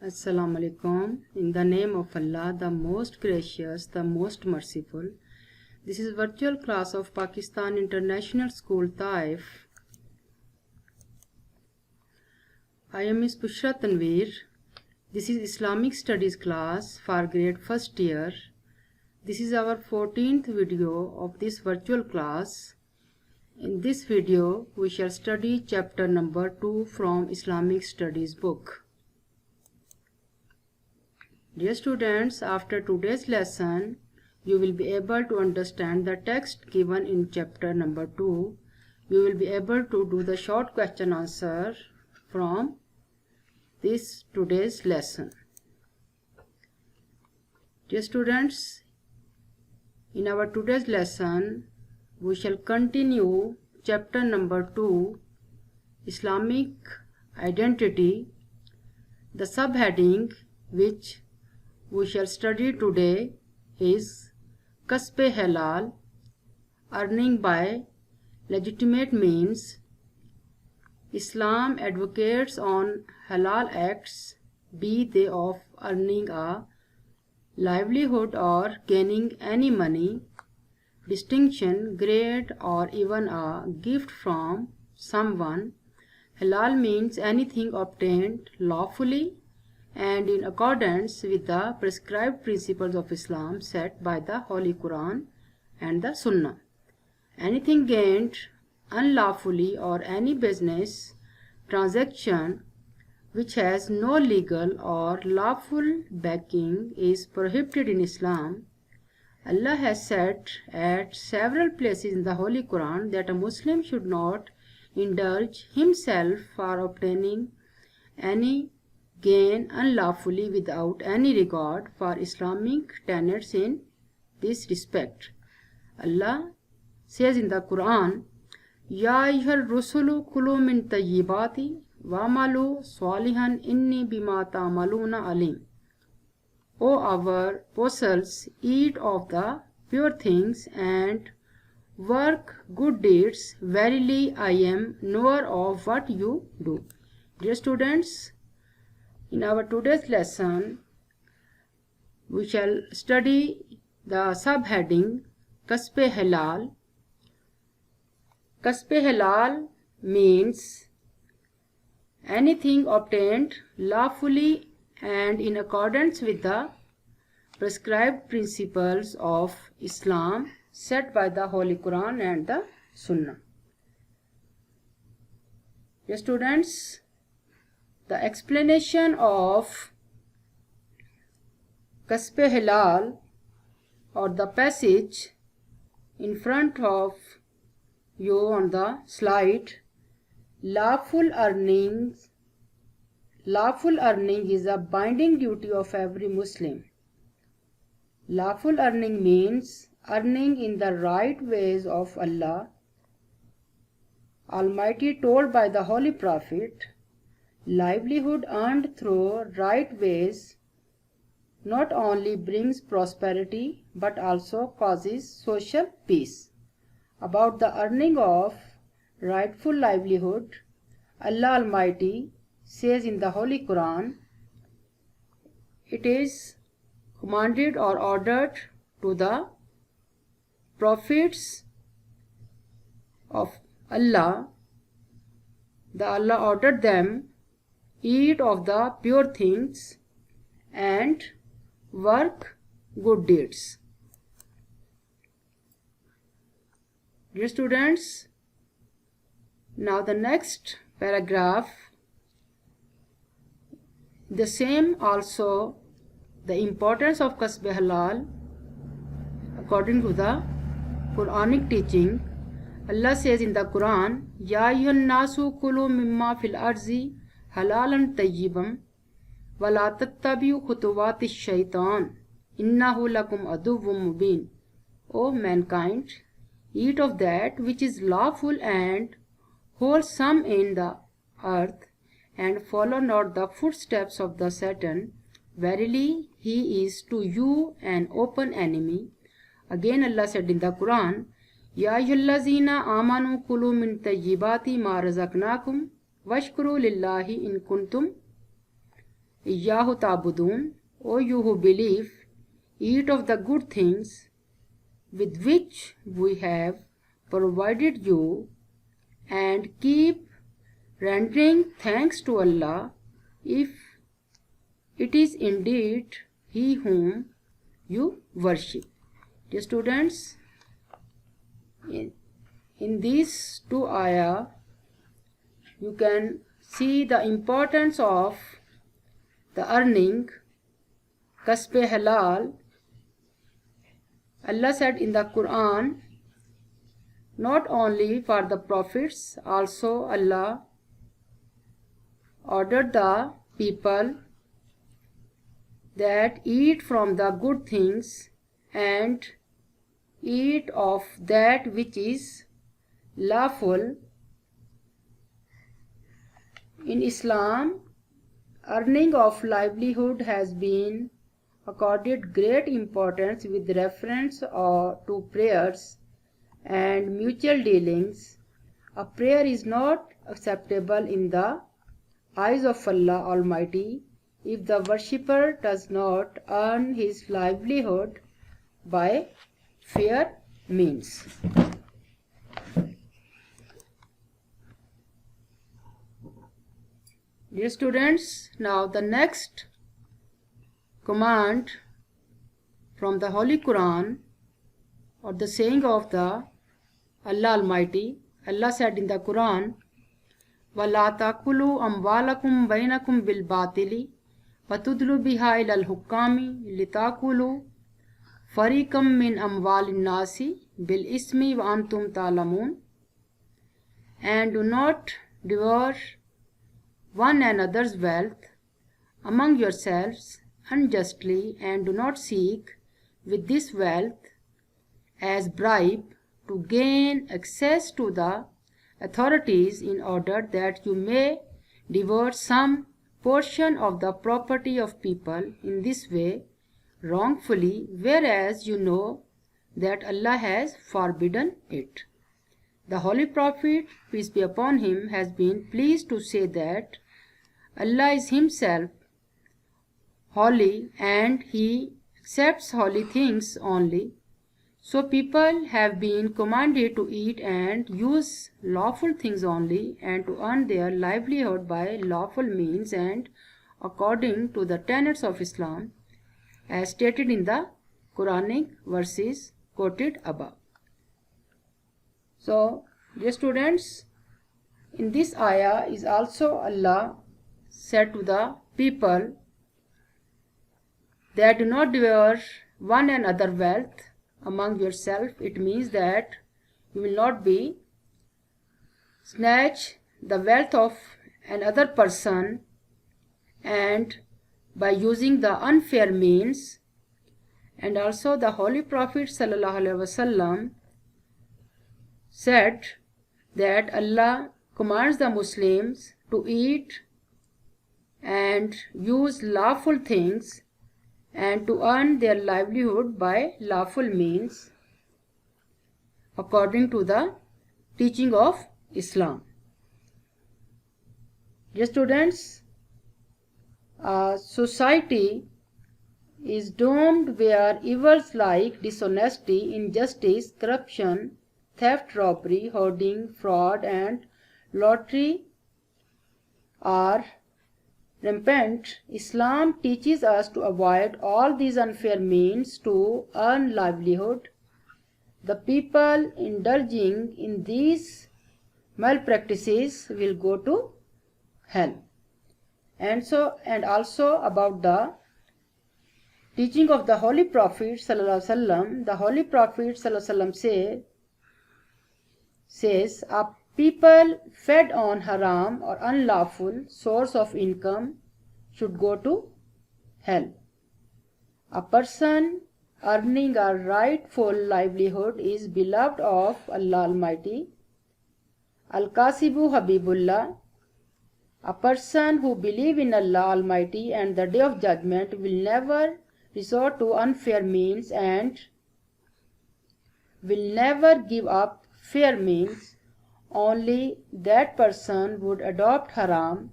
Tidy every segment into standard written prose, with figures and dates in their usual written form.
Assalamu alaikum. In the name of Allah, the most gracious, the most merciful. This is virtual class of Pakistan International School, Taif. I am Ms. Bushra Tanveer. This is Islamic Studies class for grade first year. This is our 14th video of this virtual class. In this video, we shall study chapter number 2 from Islamic Studies book. Dear students, after today's lesson, you will be able to understand the text given in chapter number 2. You will be able to do the short question answer from this today's lesson. Dear students, in our today's lesson, we shall continue chapter number 2, Islamic Identity. The subheading which we shall study today is Kasb-e Halal, earning by legitimate means. Islam advocates on halal acts, be they of earning a livelihood or gaining any money, distinction, grade, or even a gift from someone. Halal means anything obtained lawfully and in accordance with the prescribed principles of Islam set by the Holy Quran and the Sunnah. Anything gained unlawfully or any business transaction which has no legal or lawful backing is prohibited in Islam. Allah has said at several places in the Holy Quran that a Muslim should not indulge himself for obtaining any gain unlawfully without any regard for Islamic tenets in this respect. Allah says in the Quran, Ya ayyuhar rusulu kulu min tayyibati wa malu salihan inni bima ta'maluna alim. O our apostles, eat of the pure things and work good deeds. Verily I am knower of what you do. Dear students, in our today's lesson, we shall study the subheading Kasb-e Halal. Kasb-e Halal means anything obtained lawfully and in accordance with the prescribed principles of Islam set by the Holy Quran and the Sunnah. Dear students, the explanation of Kasb-e Halal or the passage in front of you on the slide. Lawful earning is a binding duty of every Muslim. Lawful earning means earning in the right ways of Allah Almighty told by the Holy Prophet. Livelihood earned through right ways not only brings prosperity but also causes social peace. About the earning of rightful livelihood, Allah Almighty says in the Holy Quran, it is commanded or ordered to the prophets of Allah, Allah ordered them, eat of the pure things and work good deeds. Dear students, now the next paragraph, the same also the importance of Kasb-e Halal according to the Quranic teaching. Allah says in the Quran, Ya ayyuhan nasu kulu mimma fil arzi halalan tayyibam wa la tattabi'u khutuwati shaitan innahu lakum aduwwum mubin. O mankind, eat of that which is lawful and wholesome in the earth, and follow not the footsteps of the Satan. Verily, he is to you an open enemy. Again Allah said in the Quran, Ya ayyuhallazina amanu kulu min tayyibati ma razaqnakum washkuru lillahi in kuntum Iyyahu ta'budun, O you who believe, eat of the good things with which we have provided you, and keep rendering thanks to Allah if it is indeed He whom you worship. Dear students, in these two ayah, you can see the importance of the earning, kasb halal. Allah said in the Quran, not only for the prophets, also Allah ordered the people that eat from the good things and eat of that which is lawful. In Islam, earning of livelihood has been accorded great importance with reference to prayers and mutual dealings. A prayer is not acceptable in the eyes of Allah Almighty if the worshipper does not earn his livelihood by fair means. Dear students, now the next command from the Holy Quran, or the saying of the Allah Almighty. Allah said in the Quran, وَلَا تَأْكُلُوا أَمْوَالَكُمْ بَيْنَكُمْ بِالْبَاطِلِ وَتُدْلُوا بِهَا إِلَى الْحُكَّامِ لِتَأْكُلُوا فَرِيقًا مِّنْ أَمْوَالِ النَّاسِ بِالْإِثْمِ وَأَنْتُمْ تَعْلَمُونَ. And do not devour one another's wealth among yourselves unjustly, and do not seek with this wealth as bribe to gain access to the authorities in order that you may devour some portion of the property of people in this way wrongfully, whereas you know that Allah has forbidden it. The Holy Prophet, peace be upon him, has been pleased to say that Allah is himself holy and he accepts holy things only. So people have been commanded to eat and use lawful things only, and to earn their livelihood by lawful means and according to the tenets of Islam, as stated in the Quranic verses quoted above. So, dear students, in this ayah is also Allah said to the people that do not devour one another wealth among yourself. It means that you will not be snatch the wealth of another person and by using the unfair means. And also the Holy Prophet ﷺ said that Allah commands the Muslims to eat and use lawful things and to earn their livelihood by lawful means according to the teaching of Islam. Dear students, a society is doomed where evils like dishonesty, injustice, corruption, theft, robbery, hoarding, fraud, and lottery are rampant. Islam teaches us to avoid all these unfair means to earn livelihood. The people indulging in these malpractices will go to hell. And also about the teaching of the Holy Prophet ﷺ, the Holy Prophet ﷺ says, a people fed on haram or unlawful source of income should go to hell. A person earning a rightful livelihood is beloved of Allah Almighty. Al-Kasibu Habibullah. A person who believes in Allah Almighty and the Day of Judgment will never resort to unfair means and will never give up fair means. Only that person would adopt haram,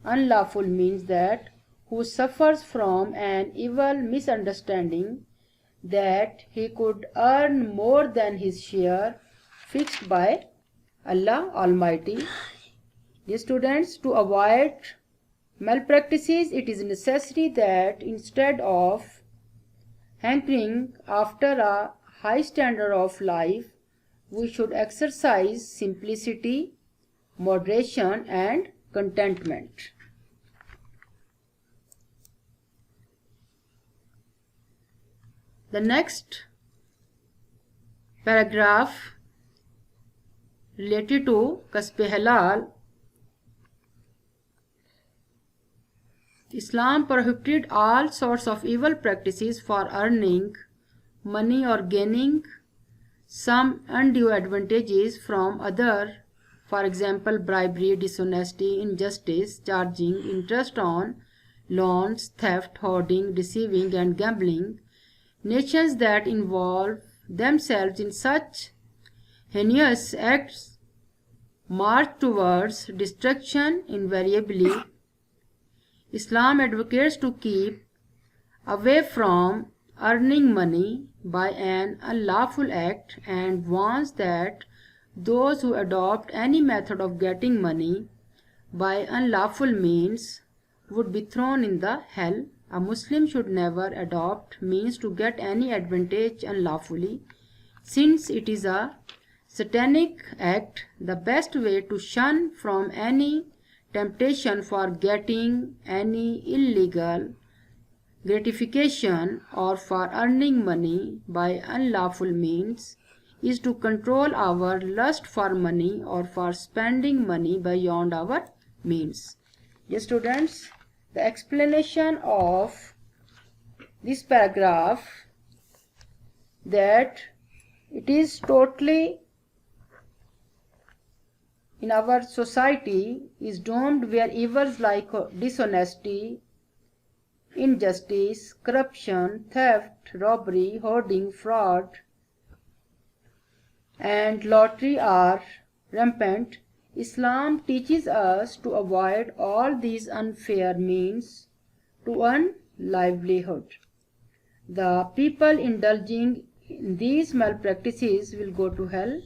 unlawful means, that who suffers from an evil misunderstanding that he could earn more than his share fixed by Allah Almighty. Dear students, to avoid malpractices, it is necessary that instead of hankering after a high standard of life, we should exercise simplicity, moderation, and contentment. The next paragraph related to kasb halal. Islam prohibited all sorts of evil practices for earning money or gaining some undue advantages from other, for example, bribery, dishonesty, injustice, charging interest on loans, theft, hoarding, deceiving, and gambling. Nations that involve themselves in such heinous acts march towards destruction invariably. Islam advocates to keep away from earning money by an unlawful act and warns that those who adopt any method of getting money by unlawful means would be thrown in the hell. A Muslim should never adopt means to get any advantage unlawfully, since it is a satanic act. The best way to shun from any temptation for getting any illegal gratification or for earning money by unlawful means is to control our lust for money or for spending money beyond our means. Yes, students, the explanation of this paragraph, that it is totally in our society is doomed where evils like dishonesty, injustice, corruption, theft, robbery, hoarding, fraud, and lottery are rampant. Islam teaches us to avoid all these unfair means to earn livelihood. The people indulging in these malpractices will go to hell.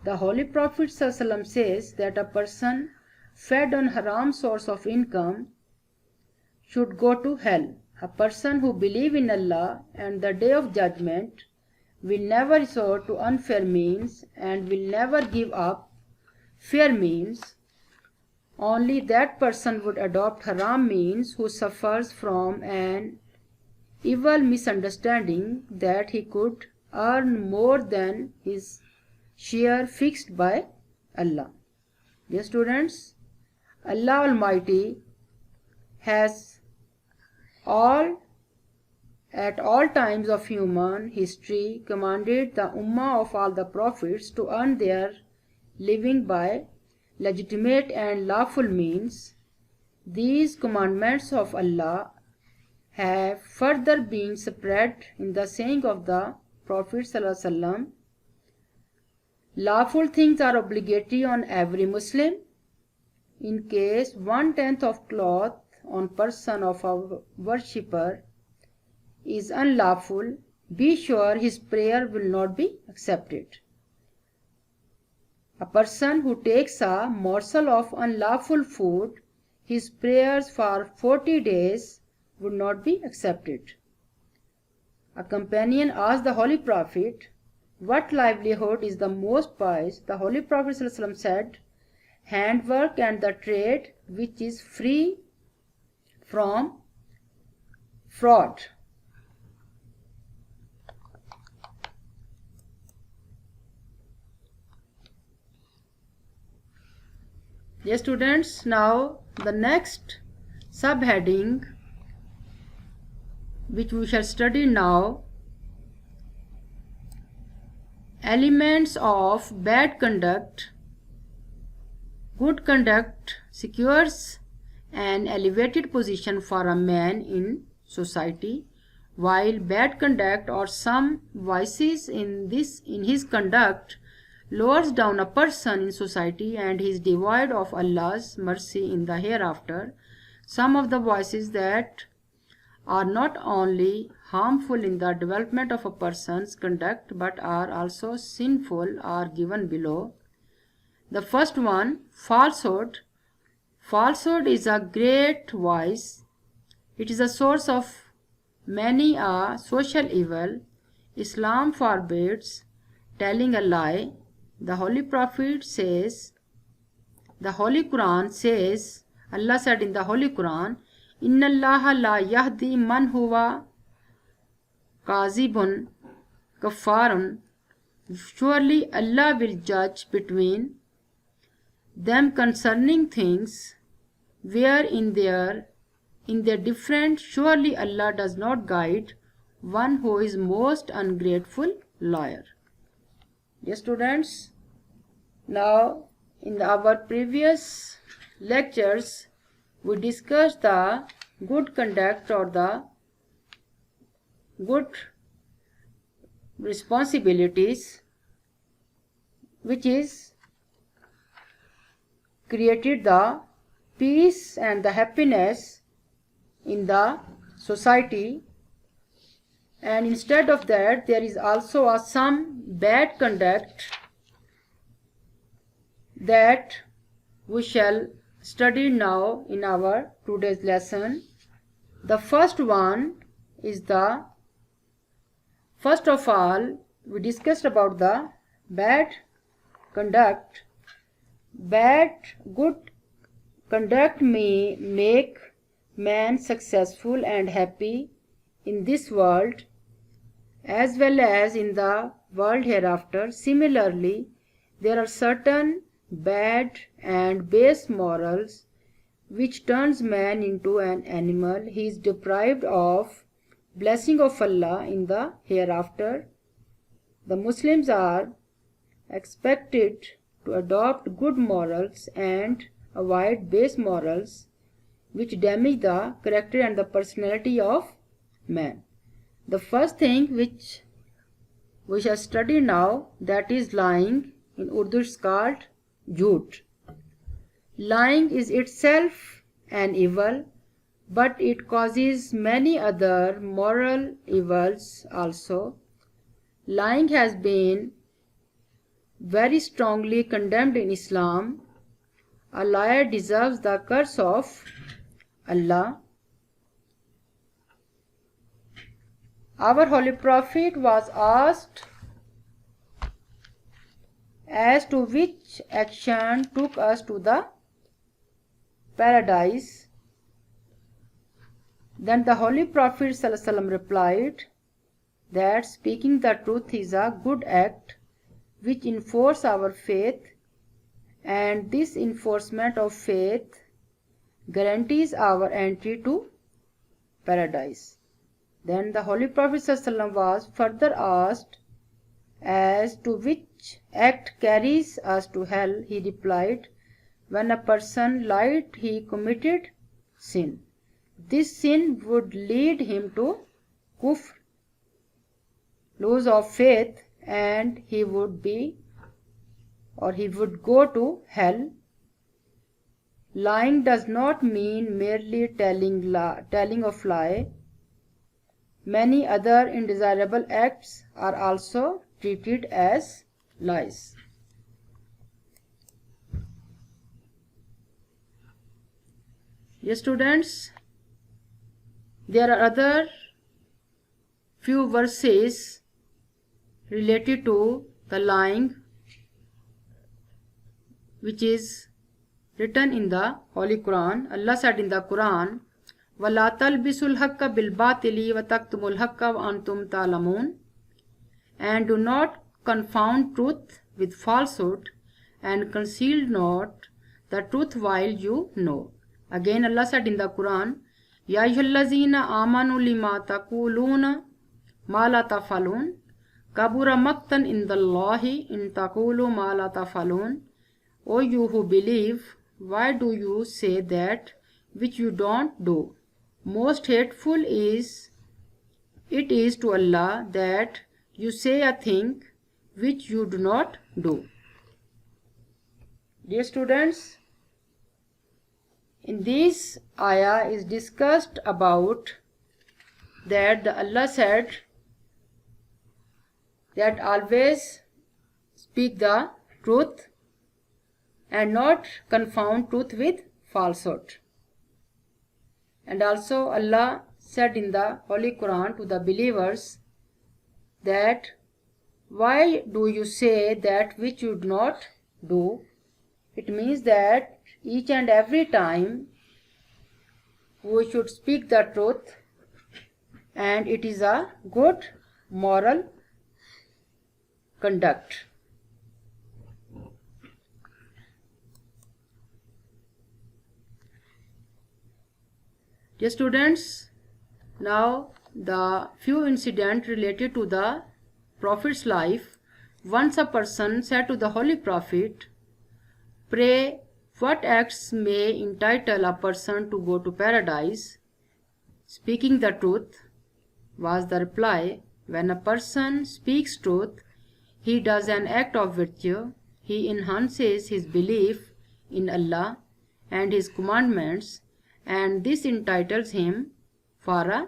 The Holy Prophet ﷺ says that a person fed on haram source of income should go to hell. A person who believes in Allah and the Day of Judgment will never resort to unfair means and will never give up fair means. Only that person would adopt haram means who suffers from an evil misunderstanding that he could earn more than his share fixed by Allah. Dear students, Allah Almighty has at all times of human history commanded the Ummah of all the prophets to earn their living by legitimate and lawful means. These commandments of Allah have further been spread in the saying of the Prophet ﷺ, lawful things are obligatory on every Muslim. In case 1/10 of cloth on person of a worshipper is unlawful, be sure his prayer will not be accepted. A person who takes a morsel of unlawful food, his prayers for 40 days would not be accepted. A companion asked the Holy Prophet, what livelihood is the most pious? The Holy Prophet ﷺ said, handwork and the trade which is free from fraud. Dear students, now the next subheading which we shall study now, elements of bad conduct. Good conduct secures an elevated position for a man in society, while bad conduct or some vices in his conduct lowers down a person in society and he is devoid of Allah's mercy in the hereafter. Some of the vices that are not only harmful in the development of a person's conduct but are also sinful are given below. The first one, falsehood. Falsehood is a great vice. It is a source of many a social evil. Islam forbids telling a lie. The Holy Prophet says, the Holy Quran says, Allah said in the Holy Quran, Inna Allah la yahdi man huwa kazibun kafarun. Surely Allah will judge between them concerning things where in their different. Surely Allah does not guide one who is most ungrateful liar. Dear students, now in our previous lectures we discussed the good conduct or the good responsibilities which is created the peace and the happiness in the society, and instead of that there is also some bad conduct that we shall study now in our today's lesson. The first one is first of all we discussed about the bad conduct. Good conduct may make man successful and happy in this world as well as in the world hereafter. Similarly, there are certain bad and base morals which turns man into an animal. He is deprived of blessing of Allah in the hereafter. The Muslims are expected to adopt good morals and avoid base morals which damage the character and the personality of man. The first thing which we shall study now, that is lying. In Urdu it's called jhoot. Lying is itself an evil, but it causes many other moral evils also. Lying has been very strongly condemned in Islam. A liar deserves the curse of Allah. Our Holy Prophet was asked as to which action took us to the paradise. Then the Holy Prophet ﷺ replied that speaking the truth is a good act which enforces our faith, and this enforcement of faith guarantees our entry to paradise. Then the Holy Prophet ﷺ was further asked as to which act carries us to hell. He replied, when a person lied, he committed sin. This sin would lead him to kufr, lose of faith, and he would go to hell. Lying does not mean merely telling of lie. Many other undesirable acts are also treated as lies. Yes, students, there are other few verses related to the lying which is written in the Holy Quran. Allah said in the Quran, وَلَا تَلْبِسُوا الْحَقَّ بِالْبَاطِلِ وَتَكْتُمُوا الْحَقَّ وَأَنْتُمْ تَعْلَمُونَ. And do not confound truth with falsehood, and conceal not the truth while you know. Again Allah said in the Quran, Ya ayyuhallazina amanu lima taquluna ma la tafalun, kabura maqtan indallahi in taqulu ma la tafalun. O you who believe, why do you say that which you don't do? Most hateful it is to Allah that you say a thing which you do not do. Dear students, in this ayah is discussed about that the Allah said that always speak the truth and not confound truth with falsehood. And also Allah said in the Holy Quran to the believers that why do you say that which you do not do? It means that each and every time we should speak the truth, and it is a good moral conduct. Dear students, now the few incidents related to the Prophet's life. Once a person said to the Holy Prophet, "Pray, what acts may entitle a person to go to paradise?" "Speaking the truth," was the reply. "When a person speaks truth, he does an act of virtue. He enhances his belief in Allah and His commandments, and this entitles him for a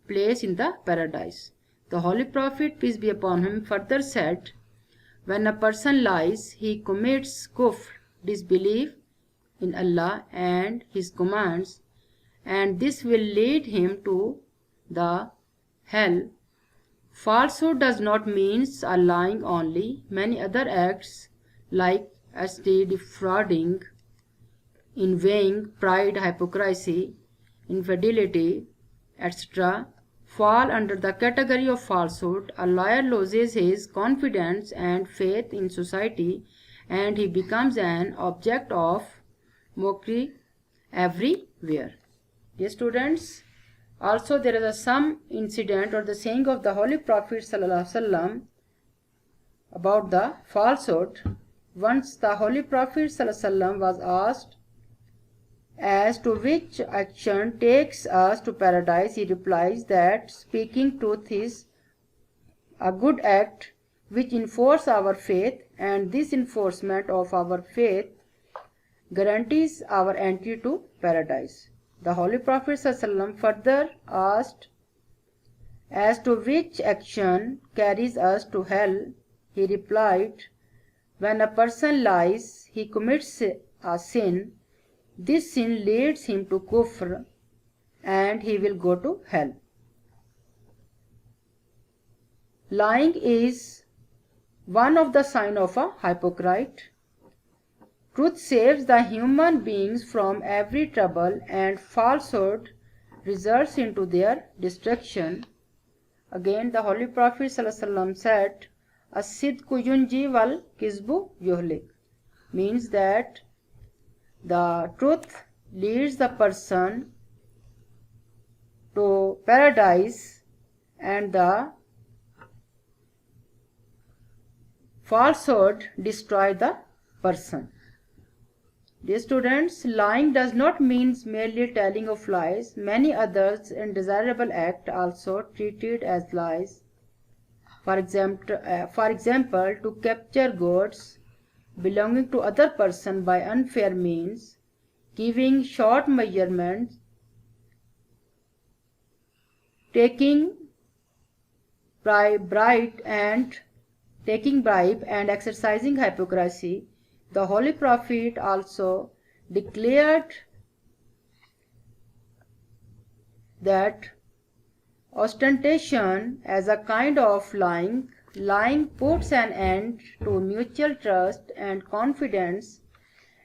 place in the paradise." The Holy Prophet, peace be upon him, further said, "When a person lies, he commits kufr, disbelief in Allah and His commands, and this will lead him to the hell." Falsehood does not mean a lying only. Many other acts like defrauding, envying, pride, hypocrisy, infidelity, etc. fall under the category of falsehood. A liar loses his confidence and faith in society, and he becomes an object of mockery everywhere. Dear students, also there is some incident or the saying of the Holy Prophet ﷺ about the falsehood. Once the Holy Prophet ﷺ was asked as to which action takes us to paradise, he replies that speaking truth is a good act which enforces our faith, and this enforcement of our faith guarantees our entry to paradise. The Holy Prophet ﷺ further asked as to which action carries us to hell. He replied, "When a person lies, he commits a sin. This sin leads him to kufr, and he will go to hell." Lying is one of the signs of a hypocrite. Truth saves the human beings from every trouble, and falsehood results into their destruction. Again, the Holy Prophet ﷺ said, "As-sidqu yunji wal kizbu yuhlik," means that the truth leads the person to paradise and the falsehood destroys the person. Dear students, lying does not mean merely telling of lies. Many others undesirable acts also treated as lies. For example, to capture goods belonging to other person by unfair means, giving short measurements, taking bribe and exercising hypocrisy. The Holy Prophet also declared that ostentation as a kind of lying. Lying puts an end to mutual trust and confidence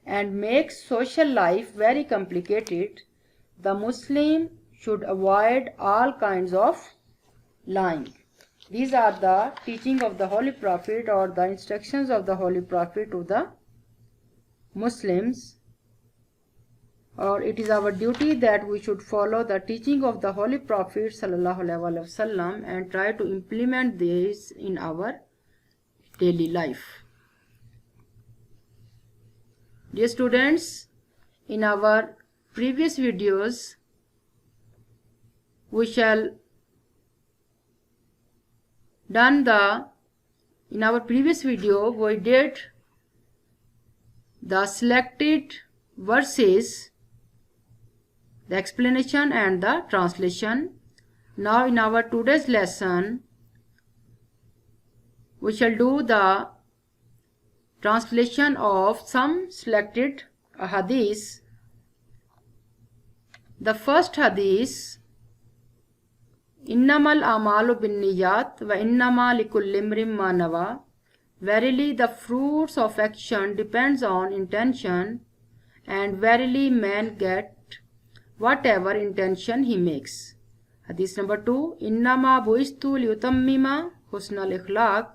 and makes social life very complicated. The Muslim should avoid all kinds of lying. These are the teaching of the Holy Prophet, or the instructions of the Holy Prophet to the Muslims, or it is our duty that we should follow the teaching of the Holy Prophet ﷺ and try to implement this in our daily life. Dear students, in our previous videos we shall in our previous video we did the selected verses, the explanation and the translation. Now in our today's lesson, we shall do the translation of some selected hadith. The first hadith, Innamal amalu bin niyat wa innama likulli imrin ma nawa. Verily the fruits of action depends on intention, and verily man get whatever intention he makes. Hadith number 2, Innama buistu liutammima husnal ikhlaq.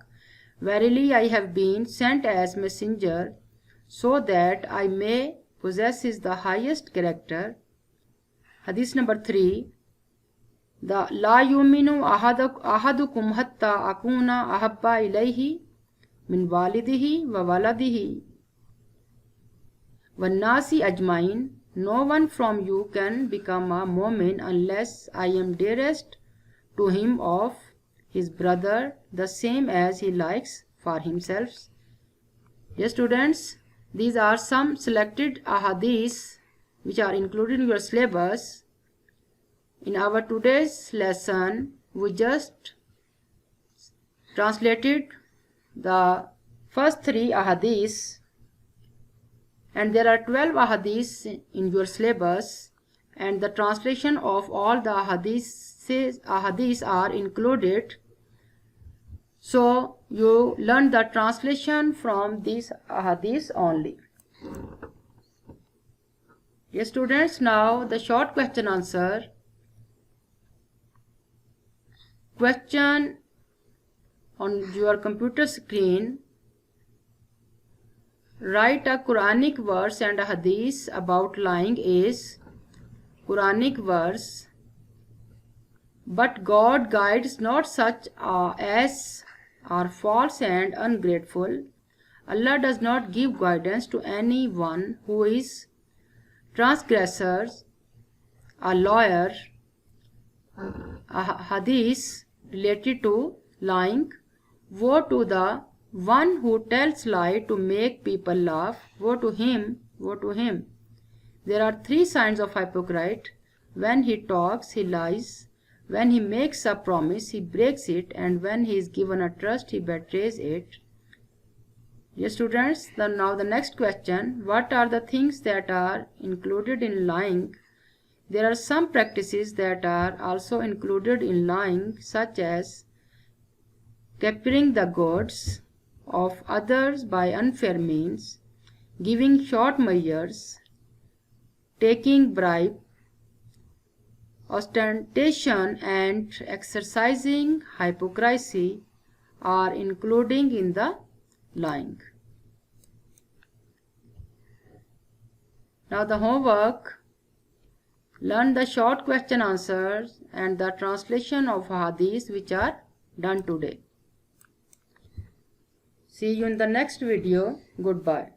Verily I have been sent as messenger so that I may possess the highest character. Hadith number 3, the la yuminu ahadukum hatta akuna ahabba ilayhi min walidihi wa waladihi wa nasi ajmain. No one from you can become a mu'min unless I am dearest to him of his brother, the same as he likes for himself. Yes, students, these are some selected ahadith which are included in your syllabus. In our today's lesson, we just translated the first 3 ahadith, and there are 12 ahadith in your syllabus, and the translation of all the ahadith are included. So you learn the translation from these ahadith only. Yes, students, now the short question answer. Question on your computer screen. Write a Quranic verse and a hadith about lying is Quranic verse. But God guides not such as are false and ungrateful. Allah does not give guidance to anyone who is transgressors, a liar. A hadith related to lying. Woe to the one who tells lie to make people laugh. Woe to him, woe to him. There are 3 signs of hypocrite. When he talks, he lies. When he makes a promise, he breaks it. And when he is given a trust, he betrays it. Yes, students, now the next question. What are the things that are included in lying? There are some practices that are also included in lying, such as capturing the goods of others by unfair means, giving short measures, taking bribe, ostentation and exercising hypocrisy are included in the lying. Now the homework. Learn the short question answers and the translation of hadith which are done today. See you in the next video. Goodbye.